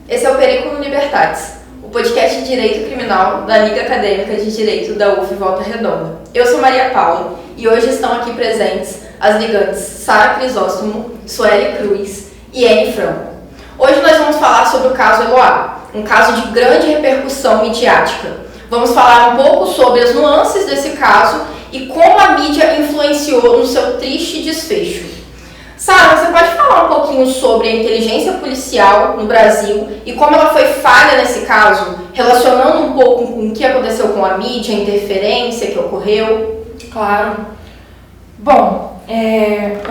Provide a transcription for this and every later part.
Esse é o Periculum Libertatis, o podcast de Direito Criminal da Liga Acadêmica de Direito da UF Volta Redonda. Eu sou Maria Paula e hoje estão aqui presentes as ligantes Sara Crisóstomo, Sueli Cruz e Ene Franco. Hoje nós vamos falar sobre o caso Eloá, um caso de grande repercussão midiática. Vamos falar um pouco sobre as nuances desse caso e como a mídia influenciou no seu triste desfecho. Sara, você pode falar um pouquinho sobre a inteligência policial no Brasil e como ela foi falha nesse caso, relacionando um pouco com o que aconteceu com a mídia, a interferência que ocorreu? Claro. Bom,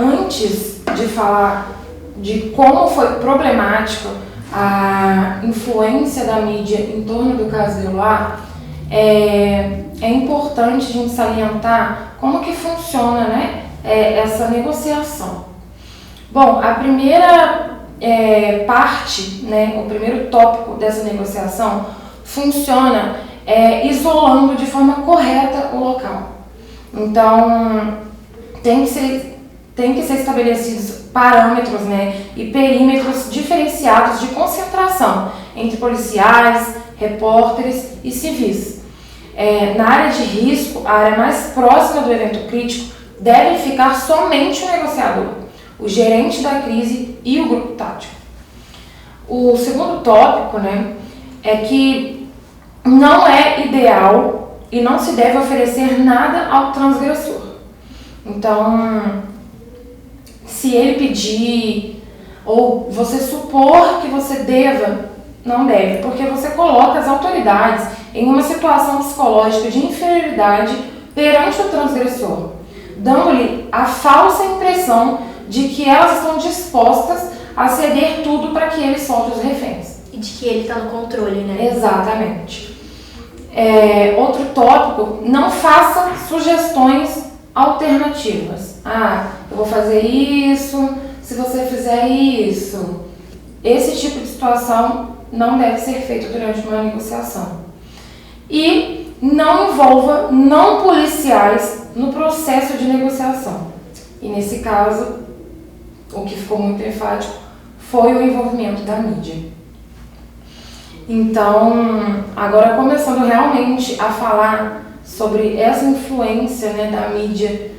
antes de falar de como foi problemático a influência da mídia em torno do caso de Eloá, é importante a gente salientar como que funciona, essa negociação. Bom, a primeira parte, o primeiro tópico dessa negociação funciona isolando de forma correta o local. Então, tem que ser estabelecidos parâmetros e perímetros diferenciados de concentração entre policiais, repórteres e civis. Na área de risco, a área mais próxima do evento crítico, deve ficar somente o negociador, o gerente da crise e o grupo tático. O segundo tópico é que não é ideal e não se deve oferecer nada ao transgressor. Então, se ele pedir ou você supor que você deva, não deve, porque você coloca as autoridades em uma situação psicológica de inferioridade perante o transgressor, dando-lhe a falsa impressão de que elas estão dispostas a ceder tudo para que ele solte os reféns. E de que ele está no controle, Exatamente. Outro tópico, não faça sugestões alternativas. Eu vou fazer isso, se você fizer isso. Esse tipo de situação não deve ser feito durante uma negociação. E não envolva não policiais no processo de negociação. E nesse caso, o que ficou muito enfático foi o envolvimento da mídia. Então, agora começando realmente a falar sobre essa influência da mídia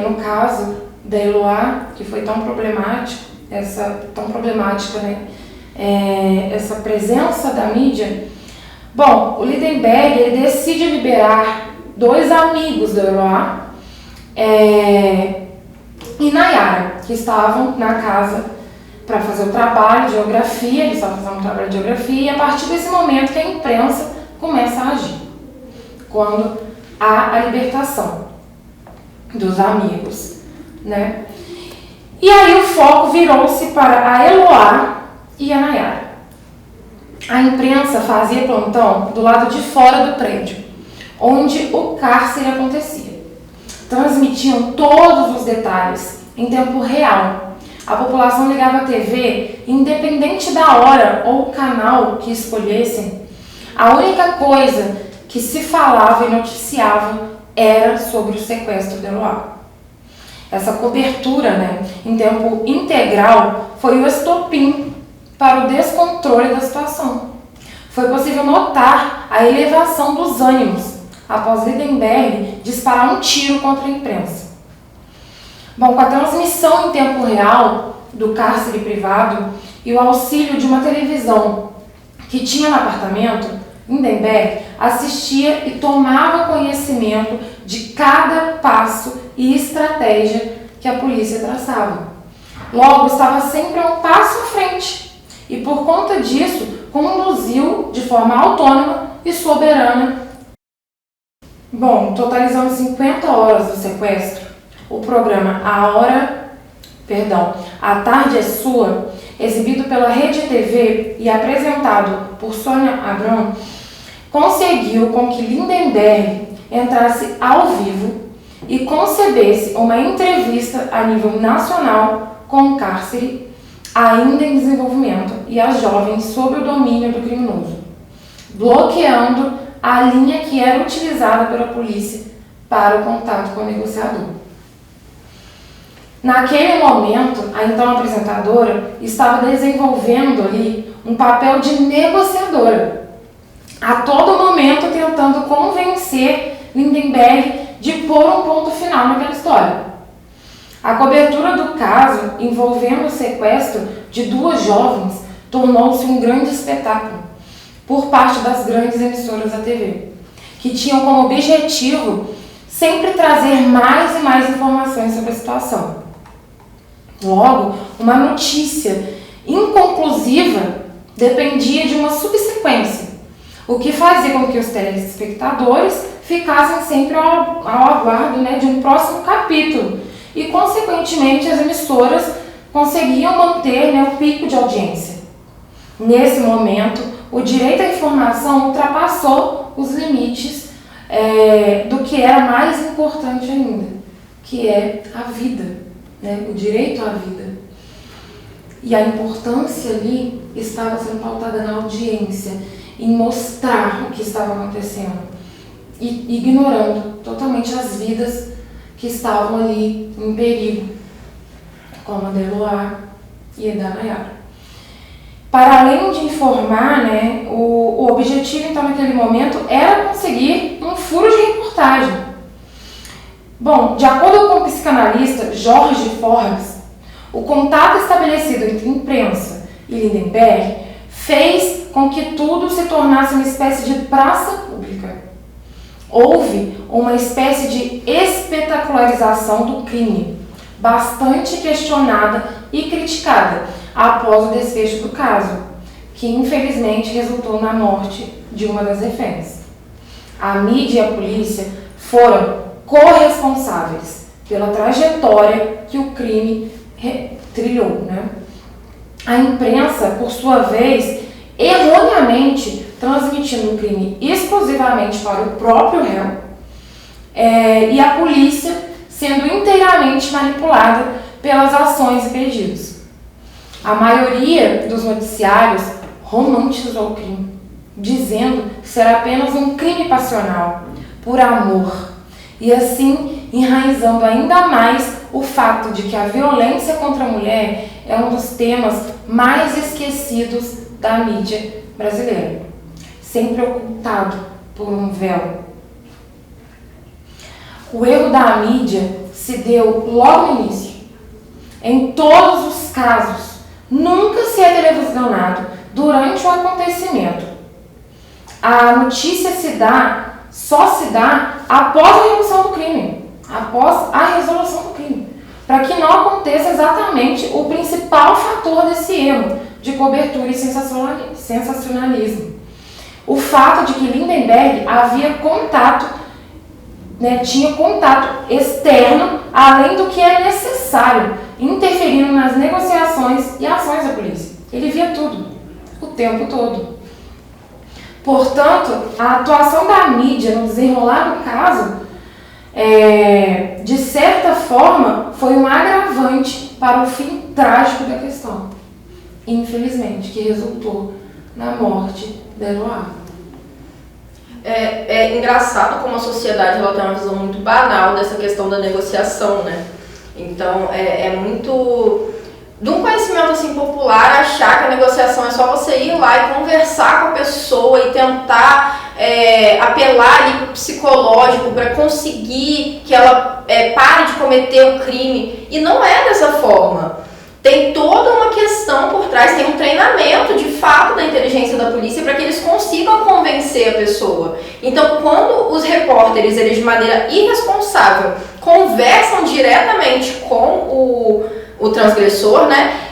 no caso da Eloá, que foi tão problemática essa presença da mídia. Bom, o Lindenberg ele decide liberar dois amigos da Eloá, e Nayara, que estavam na casa para fazer o trabalho de geografia, eles estavam fazendo um trabalho de geografia, e a partir desse momento que a imprensa começa a agir, quando há a libertação dos amigos, E aí o foco virou-se para a Eloá e a Nayara. A imprensa fazia plantão do lado de fora do prédio, onde o cárcere acontecia. Transmitiam todos os detalhes em tempo real. A população ligava a TV, independente da hora ou canal que escolhessem. A única coisa que se falava e noticiava era sobre o sequestro de Eloá. Essa cobertura em tempo integral foi o estopim para o descontrole da situação. Foi possível notar a elevação dos ânimos após Lindenberg disparar um tiro contra a imprensa. Bom, com a transmissão em tempo real do cárcere privado e o auxílio de uma televisão que tinha no apartamento, Lindenberg assistia e tomava conhecimento de cada passo e estratégia que a polícia traçava. Logo, estava sempre um passo à frente e, por conta disso, conduziu de forma autônoma e soberana. Bom, totalizando 50 horas do sequestro, o programa A Tarde é Sua, exibido pela Rede TV e apresentado por Sônia Abrão, conseguiu com que Lindenberg entrasse ao vivo e concebesse uma entrevista a nível nacional com o cárcere ainda em desenvolvimento e as jovens sob o domínio do criminoso, bloqueando a linha que era utilizada pela polícia para o contato com o negociador. Naquele momento, a então apresentadora estava desenvolvendo ali um papel de negociadora, a todo momento tentando convencer Lindenberg de pôr um ponto final naquela história. A cobertura do caso envolvendo o sequestro de 2 jovens tornou-se um grande espetáculo por parte das grandes emissoras da TV, que tinham como objetivo sempre trazer mais e mais informações sobre a situação. Logo, uma notícia inconclusiva dependia de uma subsequência, o que fazia com que os telespectadores ficassem sempre ao aguardo, de um próximo capítulo e, consequentemente, as emissoras conseguiam manter o pico de audiência. Nesse momento, o direito à informação ultrapassou os limites do que era mais importante ainda, que é a vida. O direito à vida. E a importância ali estava sendo pautada na audiência, em mostrar o que estava acontecendo, e ignorando totalmente as vidas que estavam ali em perigo, como a da Eloá e a da Nayara. Para além de informar, o objetivo então naquele momento era conseguir um furo de reportagem. Bom, de acordo com o psicanalista Jorge Forbes, o contato estabelecido entre imprensa e Lindenberg fez com que tudo se tornasse uma espécie de praça pública. Houve uma espécie de espetacularização do crime, bastante questionada e criticada após o desfecho do caso, que infelizmente resultou na morte de uma das reféns. A mídia e a polícia foram corresponsáveis pela trajetória que o crime trilhou. A imprensa, por sua vez, erroneamente transmitindo o crime exclusivamente para o próprio réu, e a polícia sendo inteiramente manipulada pelas ações e pedidos. A maioria dos noticiários romantizou o crime, dizendo ser apenas um crime passional, por amor, e assim enraizando ainda mais o fato de que a violência contra a mulher é um dos temas mais esquecidos da mídia brasileira, sempre ocultado por um véu. O erro da mídia se deu logo no início. Em todos os casos, nunca se é televisionado durante o acontecimento. A notícia só se dá após a resolução do crime, para que não aconteça exatamente o principal fator desse erro de cobertura e sensacionalismo. O fato de que Lindenberg havia tinha contato externo, além do que é necessário, interferindo nas negociações e ações da polícia. Ele via tudo, o tempo todo. Portanto, a atuação da mídia no desenrolar do caso, de certa forma, foi um agravante para o fim trágico da questão, infelizmente, que resultou na morte da Eloá. É engraçado como a sociedade ela tem uma visão muito banal dessa questão da negociação, Então, é muito de um conhecimento assim, popular achar que a negociação é só você ir lá e conversar com a pessoa e tentar apelar ali pro psicológico para conseguir que ela pare de cometer o crime. E não é dessa forma. Tem toda uma questão por trás, tem um treinamento de fato da inteligência da polícia para que eles consigam convencer a pessoa. Então, quando os repórteres, eles de maneira irresponsável, conversam diretamente com o transgressor,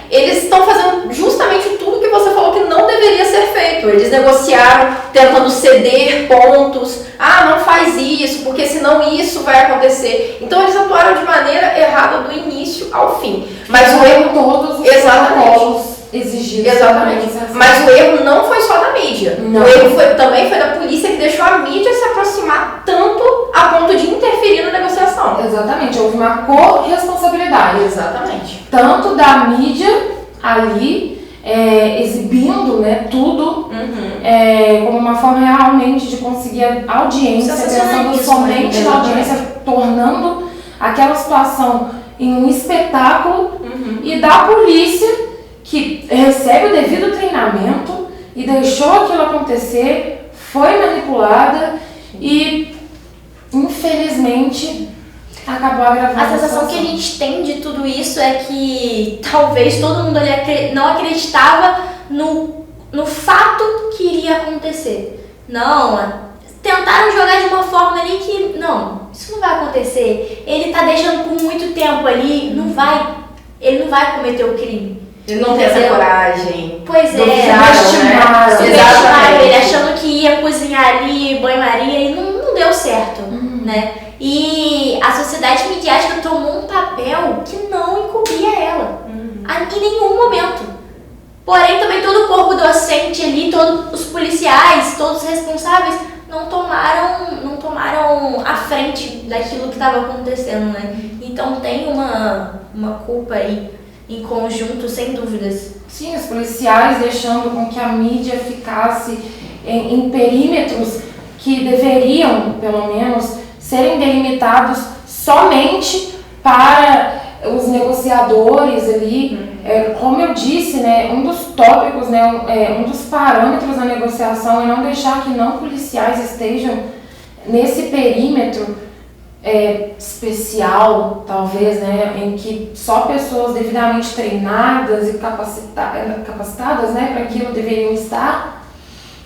eles estão fazendo justamente tudo que você falou que não deveria ser feito. Eles negociaram, tentando ceder pontos. Não faz isso, porque senão isso vai acontecer. Então eles atuaram de maneira errada do início ao fim. Mas o erro todos os protocolos exigidos. Exatamente. Mas o erro não foi só da mídia. Não. O erro também foi da polícia, que deixou a mídia se aproximar tanto a ponto de interferir na negociação. Exatamente. Houve uma corresponsabilidade. Exatamente. Tanto da mídia ali exibindo tudo como uma forma realmente de conseguir a audiência, pensando somente na audiência, tornando aquela situação em um espetáculo e da polícia que recebe o devido treinamento e deixou aquilo acontecer, foi manipulada e infelizmente acabou agravando A sensação que a gente tem de tudo isso é que talvez todo mundo ali não acreditava no fato que iria acontecer. Não, tentaram jogar de uma forma ali que, não, isso não vai acontecer. Ele tá deixando por muito tempo ali, ele não vai cometer o crime. Ele não tem essa coragem. Pois é, subestimaram ele achando que ia cozinhar ali, banho-maria, e não deu certo, né? E a sociedade midiática tomou um papel que não encobria ela, em nenhum momento. Porém, também todo o corpo docente ali, todos os policiais, todos os responsáveis, não tomaram a frente daquilo que estava acontecendo, né? Então tem uma culpa aí em conjunto, sem dúvidas. Sim, os policiais deixando com que a mídia ficasse em perímetros que deveriam, pelo menos, serem delimitados somente para os negociadores ali. Como eu disse, né, um dos tópicos, né, um dos parâmetros da negociação é não deixar que não policiais estejam nesse perímetro especial, talvez, né, em que só pessoas devidamente treinadas e capacitadas, né, para aquilo deveriam estar.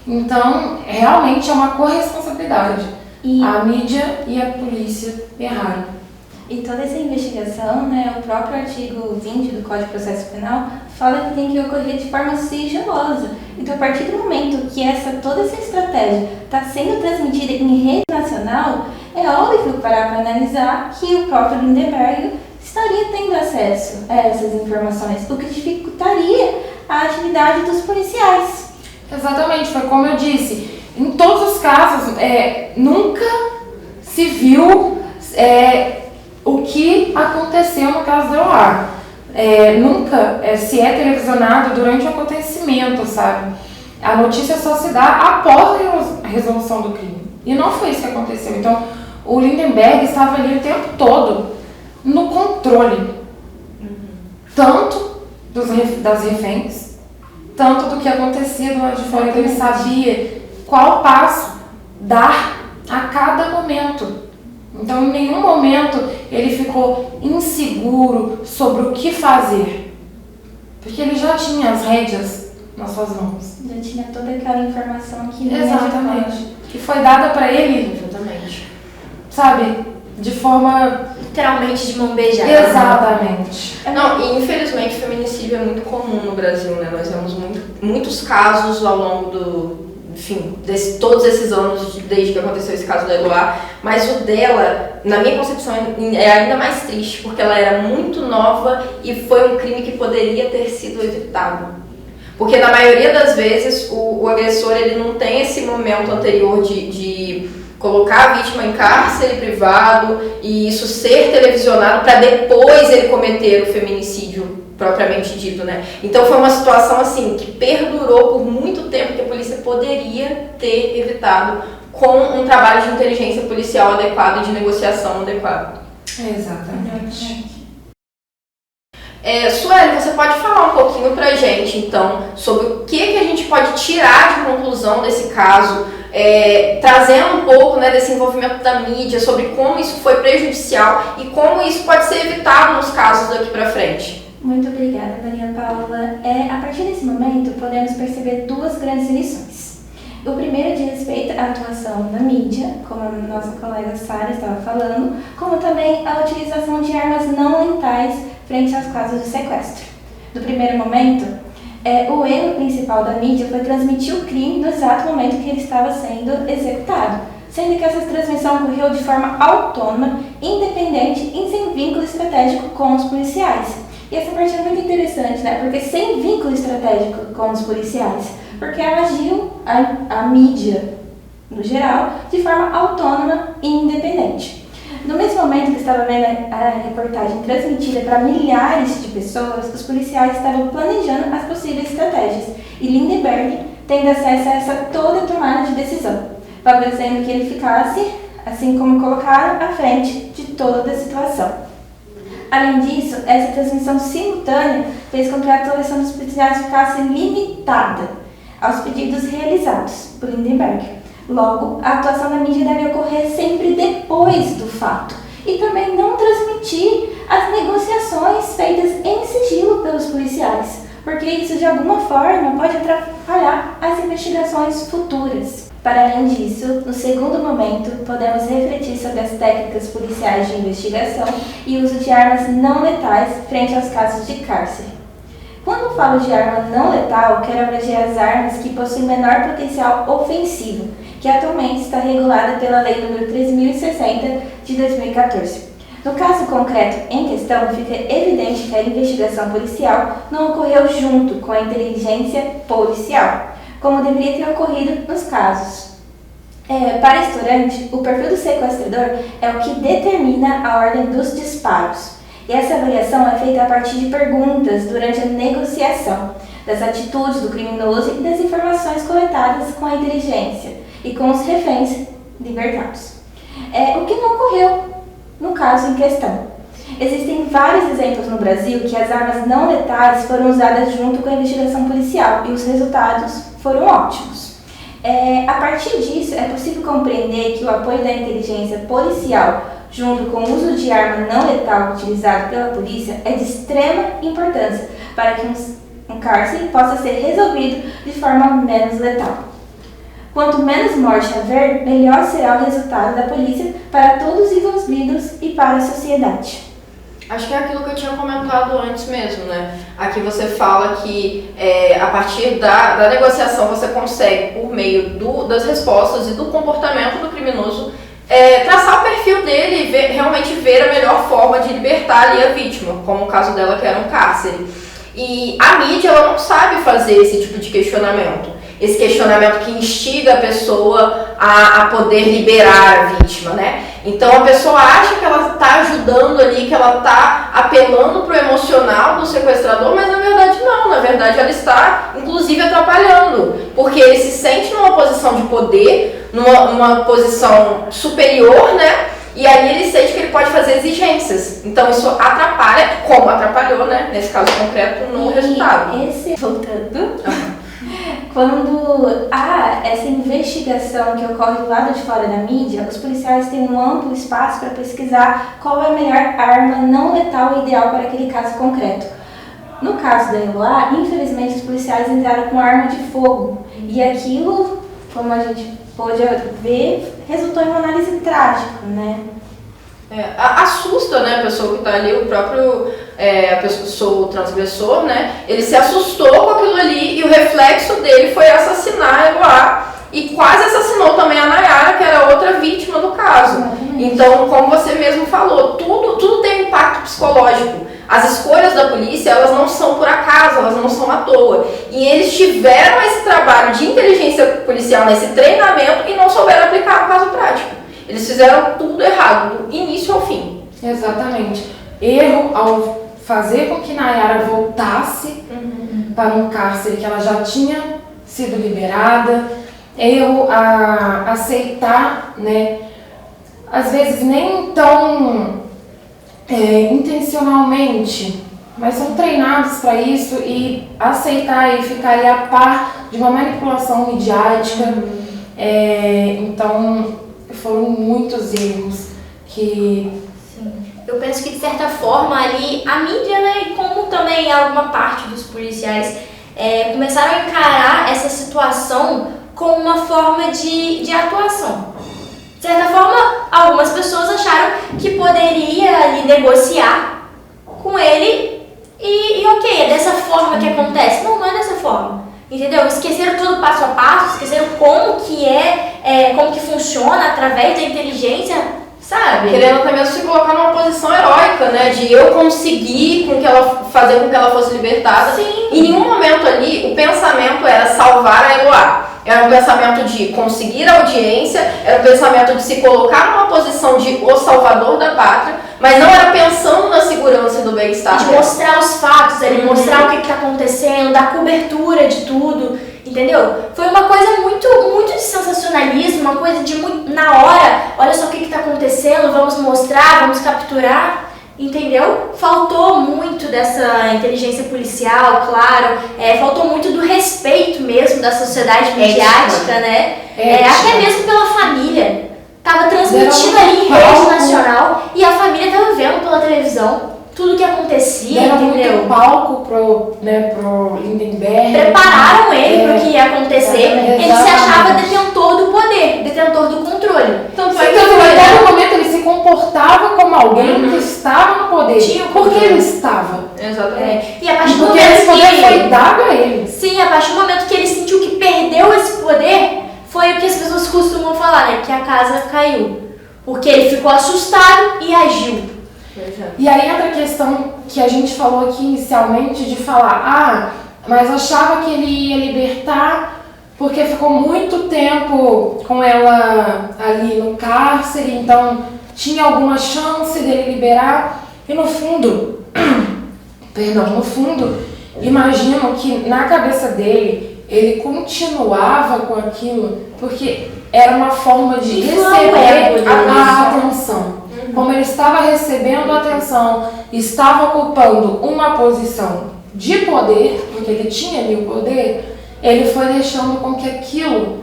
Então, realmente é uma corresponsabilidade. A mídia e a polícia erraram. E toda essa investigação, né, o próprio artigo 20 do Código de Processo Penal fala que tem que ocorrer de forma sigilosa. Então, a partir do momento que toda essa estratégia está sendo transmitida em rede nacional, é óbvio para analisar que o próprio Lindenberg estaria tendo acesso a essas informações, o que dificultaria a atividade dos policiais. Exatamente, foi como eu disse. Em todos os casos, nunca se viu o que aconteceu no caso do Eloá. Nunca se é televisionado durante o acontecimento, sabe? A notícia só se dá após a resolução do crime. E não foi isso que aconteceu. Então, o Lindenberg estava ali o tempo todo no controle. Tanto das reféns, tanto do que acontecia do lado de fora. Então, ele sabia qual passo dar a cada momento. Então, em nenhum momento ele ficou inseguro sobre o que fazer, porque ele já tinha as rédeas nas suas mãos. Já tinha toda aquela informação que... Exatamente. Que foi dada para ele. Exatamente. Sabe? De forma... Literalmente de mão beijada. Exatamente. Não, e infelizmente o feminicídio é muito comum no Brasil, né? Nós vemos muitos casos ao longo todos esses anos, desde que aconteceu esse caso da Eloá, mas o dela, na minha concepção, é ainda mais triste, porque ela era muito nova e foi um crime que poderia ter sido evitado. Porque na maioria das vezes o agressor ele não tem esse momento anterior de colocar a vítima em cárcere privado e isso ser televisionado para depois ele cometer o feminicídio propriamente dito, né? Então foi uma situação assim que perdurou por muito tempo, que a polícia poderia ter evitado com um trabalho de inteligência policial adequado e de negociação adequado. Exatamente. Sueli, você pode falar um pouquinho pra gente, então, sobre o que a gente pode tirar de conclusão desse caso, trazendo um pouco, né, desse envolvimento da mídia, sobre como isso foi prejudicial e como isso pode ser evitado nos casos daqui pra frente. Muito obrigada, Maria Paula. A partir desse momento, podemos perceber duas grandes lições. O primeiro diz respeito à atuação da mídia, como a nossa colega Sara estava falando, como também a utilização de armas não letais frente aos casos de sequestro. No primeiro momento, o erro principal da mídia foi transmitir o crime no exato momento que ele estava sendo executado, sendo que essa transmissão ocorreu de forma autônoma, independente e sem vínculo estratégico com os policiais. E essa parte é muito interessante, né? Porque sem vínculo estratégico com os policiais, porque agiu a mídia, no geral, de forma autônoma e independente. No mesmo momento que estava vendo a reportagem transmitida para milhares de pessoas, os policiais estavam planejando as possíveis estratégias e Lindenberg tendo acesso a essa toda tomada de decisão, favorecendo que ele ficasse, assim como colocaram, à frente de toda a situação. Além disso, essa transmissão simultânea fez com que a atuação dos policiais ficasse limitada aos pedidos realizados por Lindenberg. Logo, a atuação da mídia deve ocorrer sempre depois do fato e também não transmitir as negociações feitas em sigilo pelos policiais, porque isso de alguma forma pode atrapalhar as investigações futuras. Para além disso, no segundo momento, podemos refletir sobre as técnicas policiais de investigação e uso de armas não letais frente aos casos de cárcere. Quando falo de arma não letal, quero abranger as armas que possuem menor potencial ofensivo, que atualmente está regulada pela Lei nº 3060 de 2014. No caso concreto em questão, fica evidente que a investigação policial não ocorreu junto com a inteligência policial, como deveria ter ocorrido nos casos. Para Estorante, o perfil do sequestrador é o que determina a ordem dos disparos. E essa avaliação é feita a partir de perguntas durante a negociação, das atitudes do criminoso e das informações coletadas com a inteligência e com os reféns libertados. O que não ocorreu no caso em questão. Existem vários exemplos no Brasil que as armas não letais foram usadas junto com a investigação policial e os resultados foram ótimos. A partir disso, é possível compreender que o apoio da inteligência policial junto com o uso de arma não letal utilizado pela polícia é de extrema importância para que um cárcere possa ser resolvido de forma menos letal. Quanto menos morte haver, melhor será o resultado da polícia para todos os envolvidos e para a sociedade. Acho que é aquilo que eu tinha comentado antes mesmo, né? Aqui você fala que a partir da negociação você consegue, por meio das respostas e do comportamento do criminoso, traçar o perfil dele e realmente ver a melhor forma de libertar ali a vítima, como o caso dela que era um cárcere. E a mídia ela não sabe fazer esse tipo de questionamento. Esse questionamento que instiga a pessoa a poder liberar a vítima, né? Então a pessoa acha que ela está ajudando ali, que ela está apelando para o emocional do sequestrador, mas na verdade não, na verdade ela está inclusive atrapalhando, porque ele se sente numa posição de poder, numa posição superior, né? E aí ele sente que ele pode fazer exigências. Então isso atrapalha, como atrapalhou, né? Nesse caso concreto, no resultado. Voltando... Quando há essa investigação que ocorre do lado de fora da mídia, os policiais têm um amplo espaço para pesquisar qual é a melhor arma não letal e ideal para aquele caso concreto. No caso da Eloá, infelizmente os policiais entraram com arma de fogo e aquilo, como a gente pôde ver, resultou em uma análise trágica, né? Assusta, né, a pessoa que está ali, o próprio o transgressor, né, ele se assustou com aquilo ali e o reflexo dele foi assassinar a Eloá e quase assassinou também a Nayara, que era outra vítima do caso. Então, como você mesmo falou, tudo tem um impacto psicológico. As escolhas da polícia, elas não são por acaso, elas não são à toa. E eles tiveram esse trabalho de inteligência policial, nesse treinamento, e não souberam aplicar no caso prático. Eles fizeram tudo errado, do início ao fim. Exatamente. Erro ao fazer com que Nayara voltasse para um cárcere que ela já tinha sido liberada. Erro a aceitar, né? Às vezes nem tão intencionalmente, mas são treinados para isso e aceitar e ficar aí a par de uma manipulação midiática. Então, foram muitos erros que... Sim. Eu penso que, de certa forma, ali, a mídia, né, e como também alguma parte dos policiais começaram a encarar essa situação como uma forma de atuação. De certa forma, algumas pessoas acharam que poderia ali negociar com ele e ok, é dessa forma que acontece. Não é dessa forma. Entendeu? Esqueceram todo o passo a passo, esqueceram como que funciona através da inteligência, sabe? Querendo até mesmo se colocar numa posição heróica, né? De eu conseguir fazer com que ela fosse libertada. Sim. Em nenhum momento ali o pensamento era salvar a Eloá. Era um pensamento de conseguir audiência, era um pensamento de se colocar numa posição de o salvador da pátria, mas não era pensando na segurança e do bem-estar. De mostrar os fatos, de mostrar o que está acontecendo, dar cobertura de tudo, entendeu? Foi uma coisa muito, muito de sensacionalismo, uma coisa de muito na hora, olha só o que está acontecendo, vamos mostrar, vamos capturar. entendeu? Faltou muito dessa inteligência policial, claro, faltou muito do respeito mesmo da sociedade midiática, né? Até mesmo pela família. Tava transmitindo ali em rede nacional e a família tava vendo pela televisão tudo que acontecia, entendeu? Muito palco pro Lindenberg. Prepararam ele para o que ia acontecer. Ele se achava Exatamente. detentor do poder, detentor do controle. Tanto é que a todo momento ele se comportava como alguém que estava no poder. Porque ele estava. Exatamente. E a partir do Porque momento esse poder foi dado a ele. Sim, a partir do momento que ele sentiu que perdeu esse poder, foi o que as pessoas costumam falar, né? Que a casa caiu. Porque ele ficou assustado e agiu. E aí entra a questão que a gente falou aqui inicialmente de falar, mas achava que ele ia libertar porque ficou muito tempo com ela ali no cárcere, então tinha alguma chance dele liberar. E no fundo, imagino que na cabeça dele, ele continuava com aquilo porque era uma forma de receber a atenção. Como ele estava recebendo atenção, estava ocupando uma posição de poder, porque ele tinha ali o poder, ele foi deixando com que aquilo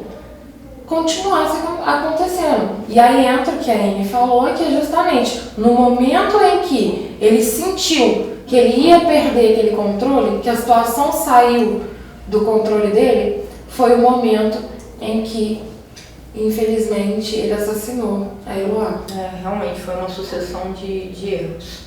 continuasse acontecendo. E aí entra o que a Anne falou, que é justamente no momento em que ele sentiu que ele ia perder aquele controle, que a situação saiu do controle dele, foi o momento em que, infelizmente, ele assassinou a Eloá. Realmente foi uma sucessão de erros.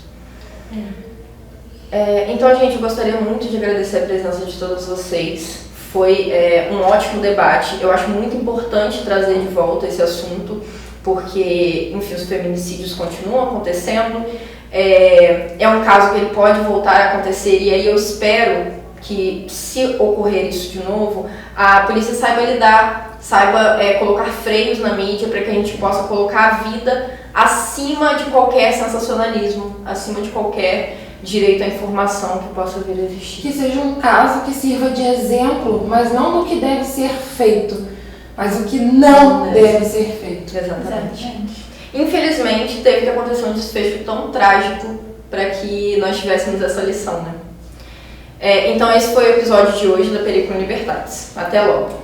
Então, gente, eu gostaria muito de agradecer a presença de todos vocês. Foi um ótimo debate. Eu acho muito importante trazer de volta esse assunto, porque, enfim, os feminicídios continuam acontecendo. É um caso que ele pode voltar a acontecer, e aí eu espero que, se ocorrer isso de novo, a polícia saiba lidar, saiba colocar freios na mídia para que a gente possa colocar a vida acima de qualquer sensacionalismo, acima de qualquer direito à informação que possa vir a existir. Que seja um caso que sirva de exemplo, mas não do que deve ser feito, mas o que não deve ser feito. Exatamente. Infelizmente, teve que acontecer um desfecho tão trágico para que nós tivéssemos essa lição, né? Então esse foi o episódio de hoje da Película Libertatis. Até logo!